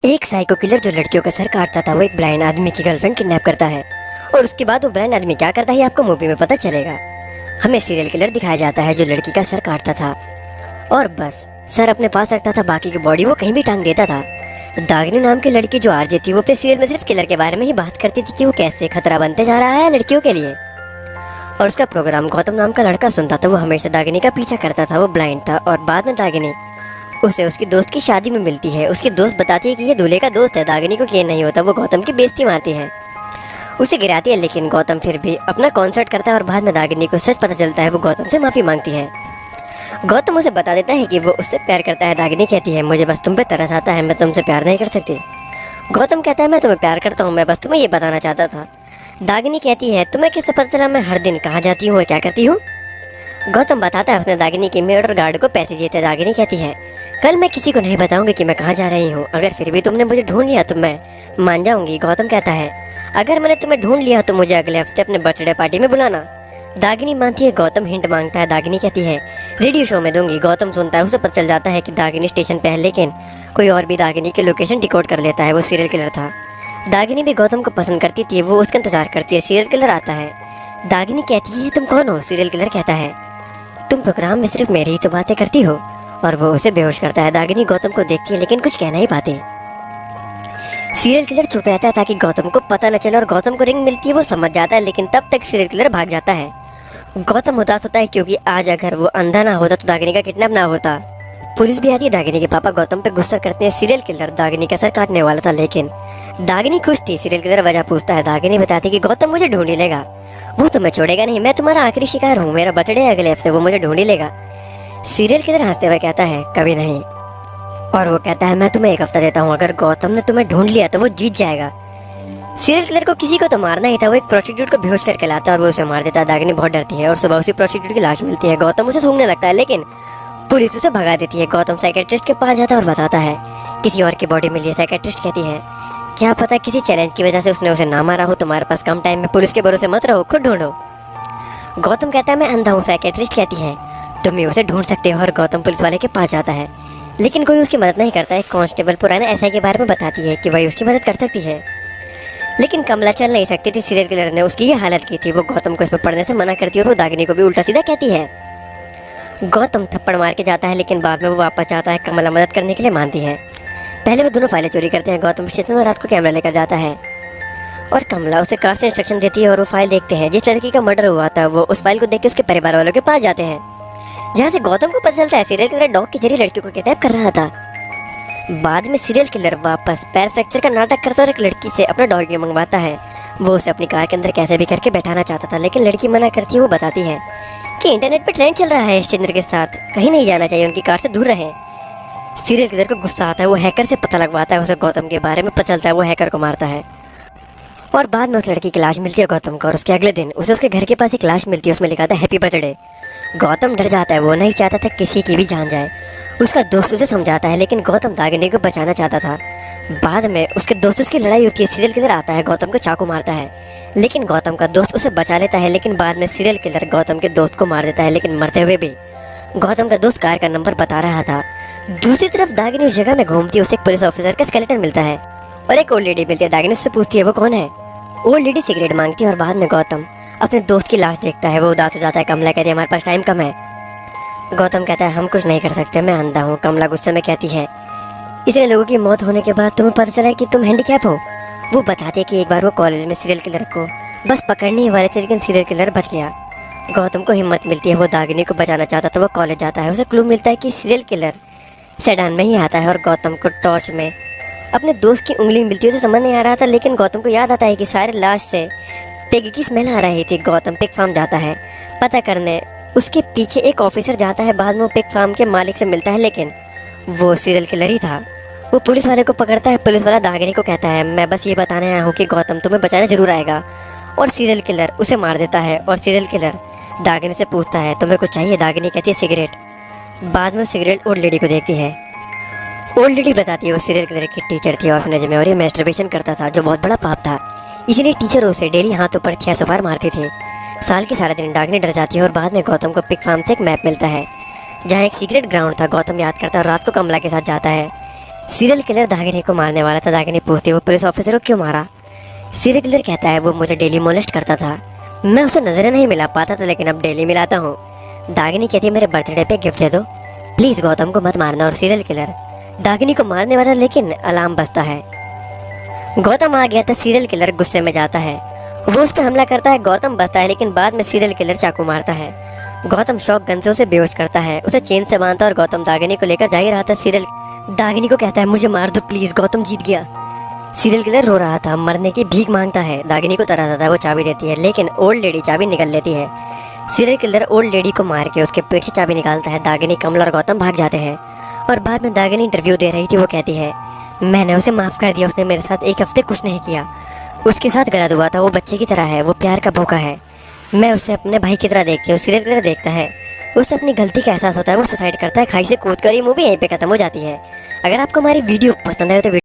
एक psycho killer जो लड़कियों का सर काटता था वो एक ब्लाइंड आदमी की गर्लफ्रेंड किडनैप करता है। और उसके बाद वो ब्लाइंड आदमी क्या करता है आपको मूवी में पता चलेगा। हमें सीरियल किलर दिखाया जाता है जो लड़की का सर काटता था और बस सर अपने पास रखता था, बाकी की बॉडी वो कहीं भी टांग देता था। दागिनी नाम की लड़की जो आरजे थी वो अपने सीरियल में सिर्फ किलर के बारे में ही बात करती थी कि वो कैसे खतरा बनते जा रहा है लड़कियों के लिए। और उसका प्रोग्राम गौतम नाम का लड़का सुनता था। वो हमेशा दागिनी का पीछा करता था। वो ब्लाइंड था और बाद में दागिनी उसे उसकी दोस्त की शादी में मिलती है। उसकी दोस्त बताती है कि ये दूल्हे का दोस्त है। दागिनी को यकीन नहीं होता। वो गौतम की बेइज्जती मारती है, उसे गिराती है, लेकिन गौतम फिर भी अपना कॉन्सर्ट करता है और बाद में दागिनी को सच पता चलता है। वो गौतम से माफ़ी मांगती है। गौतम उसे बता देता है कि वो उससे प्यार करता है। दागिनी कहती है मुझे बस तुम पे तरस आता है, मैं तुमसे प्यार नहीं कर सकती। गौतम कहता है मैं तुम्हें प्यार करता हूँ, मैं बस तुम्हें ये बताना चाहता था। दागिनी कहती है तुम्हें कैसे पता चला मैं हर दिन कहाँ जाती हूँ और क्या करती हूँ। गौतम बताता है उसने दागिनी की मेड और गार्ड को पैसे दिए थे। दागिनी कहती है कल मैं किसी को नहीं बताऊंगी कि मैं कहाँ जा रही हूँ, अगर फिर भी तुमने मुझे ढूंढ लिया तो मैं मान जाऊंगी। गौतम कहता है अगर मैंने तुम्हें ढूंढ लिया तो मुझे अगले हफ्ते अपने बर्थडे पार्टी में बुलाना। दागिनी मानती है। गौतम हिंट मांगता है। दागिनी कहती है रेडियो शो में दूंगी। गौतम सुनता है। उसे पता चल जाता है कि दागिनी स्टेशन पे है, लेकिन कोई और भी दागिनी की लोकेशन डिकोड कर लेता है। वो सीरियल किलर था। दागिनी भी गौतम को पसंद करती थी। वो उसका इंतजार करती है। सीरियल किलर आता है। दागिनी कहती है तुम कौन हो। सीरियल किलर कहता है तुम प्रोग्राम में सिर्फ मेरी ही तो बातें करती हो, और वो उसे बेहोश करता है। दागिनी गौतम को देखती है लेकिन कुछ कह नहीं पाती। सीरियल किलर चुप रहता है ताकि गौतम को पता न चले, और गौतम को रिंग मिलती है। वो समझ जाता है लेकिन तब तक सीरियल किलर भाग जाता है। गौतम उदास होता है क्योंकि आज अगर वो अंधा ना होता तो दागिनी का किडनैप ना होता। पुलिस भी आती है। दागिनी के पापा गौतम पे गुस्सा करते हैं। सीरियल किलर दागिनी का सर काटने वाला था लेकिन दागिनी खुश थी। सीरियल किलर वजह पूछता है। दागिनी बताती है कि गौतम मुझे ढूंढ ही लेगा, वो तुम्हें छोड़ेगा नहीं, मैं तुम्हारा आखिरी शिकार हूँ, मेरा बर्थडे है अगले हफ्ते, वो मुझे ढूंढ ही लेगा। सीरियल किलर हंसते हुए कहता है कभी नहीं, और वो कहता है मैं तुम्हें एक हफ्ता देता हूँ, अगर गौतम ने तुम्हें ढूंढ लिया तो वो जीत जाएगा। सीरियल किलर को किसी को तो मारना ही था। वो एक प्रोस्टिट्यूट को बेहोश करके लाता है और वो उसे मार देता है। दागिनी बहुत डरती है और सुबह उसी प्रोस्टिट्यूट की लाश मिलती है। गौतम उसे सूंघने लगता है लेकिन पुलिस उसे भगा देती है। गौतम साइकेट्रिस्ट के पास जाता है और बताता है किसी और की बॉडी मिली है। साइकेट्रिस्ट कहती है क्या पता किसी चैलेंज की वजह से उसने उसे ना मारा हो, तुम्हारे पास कम टाइम में पुलिस के भरोसे मत रहो, खुद ढूंढो। गौतम कहता है मैं अंधा हूँ। साइकेट्रिस्ट कहती है तुम ही उसे ढूंढ सकते हो, और गौतम पुलिस वाले के पास जाता है लेकिन कोई उसकी मदद नहीं करता है। कांस्टेबल पुराना एसआई के बारे में बताती है कि वही उसकी मदद कर सकती है, लेकिन कमला चल नहीं सकती थी। सीरियल किलर ने उसकी ये हालत की थी। वो गौतम को इसमें पढ़ने से मना करती है और वो दागिनी को भी उल्टा सीधा कहती है। गौतम थप्पड़ मार के जाता है लेकिन बाद में वो वापस जाता है। कमला मदद करने के लिए मानती है। पहले वो दोनों फाइलें चोरी करते हैं। गौतम स्टेशन में रात को कैमरा लेकर जाता है और कमला उसे कार से इंस्ट्रक्शन देती है और वो फाइल देखते हैं। जिस लड़की का मर्डर हुआ था वो उस फाइल को देख के उसके परिवार वालों के पास जाते हैं, जहाँ से गौतम को पता चलता है सीरियल किलर डॉग के जरिए लड़कियों को किडनैप कर रहा था। बाद में सीरियल किलर वापस पैर फ्रैक्चर का नाटक करता और एक लड़की से अपना डॉगी मंगवाता है। वो उसे अपनी कार के अंदर कैसे भी करके बैठाना चाहता था लेकिन लड़की मना करती है। वो बताती है कि इंटरनेट पे ट्रेंड चल रहा है, इस चंद्र के साथ कहीं नहीं जाना चाहिए, उनकी कार से दूर रहें। सीरियल किलर को गुस्सा आता है। वो हैकर से पता लगवाता है। उसे गौतम के बारे में पता चलता है। वो हैकर को मारता है और बाद में उस लड़की की लाश मिलती है गौतम को, और उसके अगले दिन उसे उसके घर के पास एक लाश मिलती है। उसमें लिखा था हैप्पी बर्थडे। गौतम डर जाता है। वो नहीं चाहता था किसी की भी जान जाए। उसका दोस्त उसे समझाता है लेकिन गौतम दागिनी को बचाना चाहता था। बाद में उसके दोस्तों की लड़ाई होती है। सीरियल किलर आता है, गौतम को चाकू मारता है लेकिन गौतम का दोस्त उसे बचा लेता है। लेकिन बाद में सीरियल किलर गौतम के दोस्त को मार देता है, लेकिन मरते हुए भी गौतम का दोस्त कार का नंबर बता रहा था। दूसरी तरफ दागिनी उस जगह में घूमती है। उसे एक पुलिस ऑफिसर का स्केलेटन मिलता है और एक ओल्ड लेडी मिलती है। दागिनी उससे पूछती है वो कौन है। ओल्ड लेडी सिगरेट मांगती है और बाद में गौतम अपने दोस्त की लाश देखता है। वो उदास हो जाता है। कमला कहती है हमारे पास टाइम कम है। गौतम कहता है हम कुछ नहीं कर सकते, मैं अंधा हूँ। कमला गुस्से में कहती है इतने लोगों की मौत होने के बाद तुम्हें पता चला है कि तुम हैंडीकैप हो। वो बताती है कि एक बार वो कॉलेज में सीरियल किलर को बस पकड़ने ही वाले थे लेकिन सीरियल किलर बच गया। गौतम को हिम्मत मिलती है। वो दागिनी को बचाना चाहता तो वो कॉलेज जाता है। उसे क्लू मिलता है कि सीरियल किलर सेडान में ही आता है और गौतम को टॉर्च में अपने दोस्त की उंगली मिलती है। उसे समझ नहीं आ रहा था लेकिन गौतम को याद आता है कि सारे लाश से पिग की स्मेल आ रही थी। गौतम पिग फार्म जाता है पता करने। उसके पीछे एक ऑफिसर जाता है। बाद में वो पिग फार्म के मालिक से मिलता है लेकिन वो सीरियल किलर ही था। वो पुलिस वाले को पकड़ता है। पुलिस वाला दागिनी को कहता है मैं बस ये बताने आया हूँ कि गौतम तुम्हें बचाने जरूर आएगा, और सीरियल किलर उसे मार देता है। और सीरियल किलर दागिनी से पूछता है तुम्हें कुछ चाहिए। दागिनी कहती है सिगरेट। बाद में सिगरेट ओल्ड लेडी को देखती है। ओल्ड लेडी बताती है वो सीरियल किलर की टीचर थी ऑर्फनेज में, और ये मैस्टरबेशन करता था जो बहुत बड़ा पाप था, इसलिए टीचर उसे डेली हाथों पर 600 बार मारती थी। साल के सारे दिन दागिनी डर जाती है। और बाद में गौतम को पिग फार्म से एक मैप मिलता है जहाँ एक सीक्रेट ग्राउंड था। गौतम याद करता है और रात को कमला के साथ जाता है। सीरियल किलर दागिनी को मारने वाला था। दागिनी पूछती है वो पुलिस ऑफिसर को क्यों मारा। सीरियल किलर कहता है वो मुझे डेली मोलेस्ट करता था, मैं उसे नजरें नहीं मिला पाता था लेकिन अब डेली मिलाता हूँ। दागिनी कहती है मेरे बर्थडे पे गिफ्ट दे दो प्लीज, गौतम को मत मारना। और सीरियल किलर दागिनी को मारने वाला लेकिन अलार्म बजता है। गौतम आ गया था। सीरियल किलर गुस्से में जाता है, वो उस पर हमला करता है। गौतम बचता है लेकिन बाद में सीरियल किलर चाकू मारता है। गौतम शॉक गन से उसे बेहोश करता है, उसे चेन से बांधता है और गौतम दागिनी को लेकर जा ही रहा था। सीरियल दागिनी को कहता है मुझे मार दो प्लीज, गौतम जीत गया। सीरियल किलर रो रहा था, मरने की भीख मांगता है। दागिनी को तरस आता है, वो चाबी देती है लेकिन ओल्ड लेडी चाबी निकल लेती है। सीरियल किलर ओल्ड लेडी को मार के उसके पेट से चाबी निकालता है। दागिनी, कमल और गौतम भाग जाते हैं और बाद में दागिनी इंटरव्यू दे रही थी। वो कहती है मैंने उसे माफ़ कर दिया, उसने मेरे साथ एक हफ्ते कुछ नहीं किया, उसके साथ गलत हुआ था, वो बच्चे की तरह है, वो प्यार का भूखा है, मैं उसे अपने भाई की तरह देखती हूँ। सीरियल किलर देखता है, उसे अपनी गलती का एहसास होता है, वो सुसाइड करता है। खाई से कूद कर ये मूवी यहीं पे खत्म हो जाती है। अगर आपको हमारी वीडियो पसंद आए तो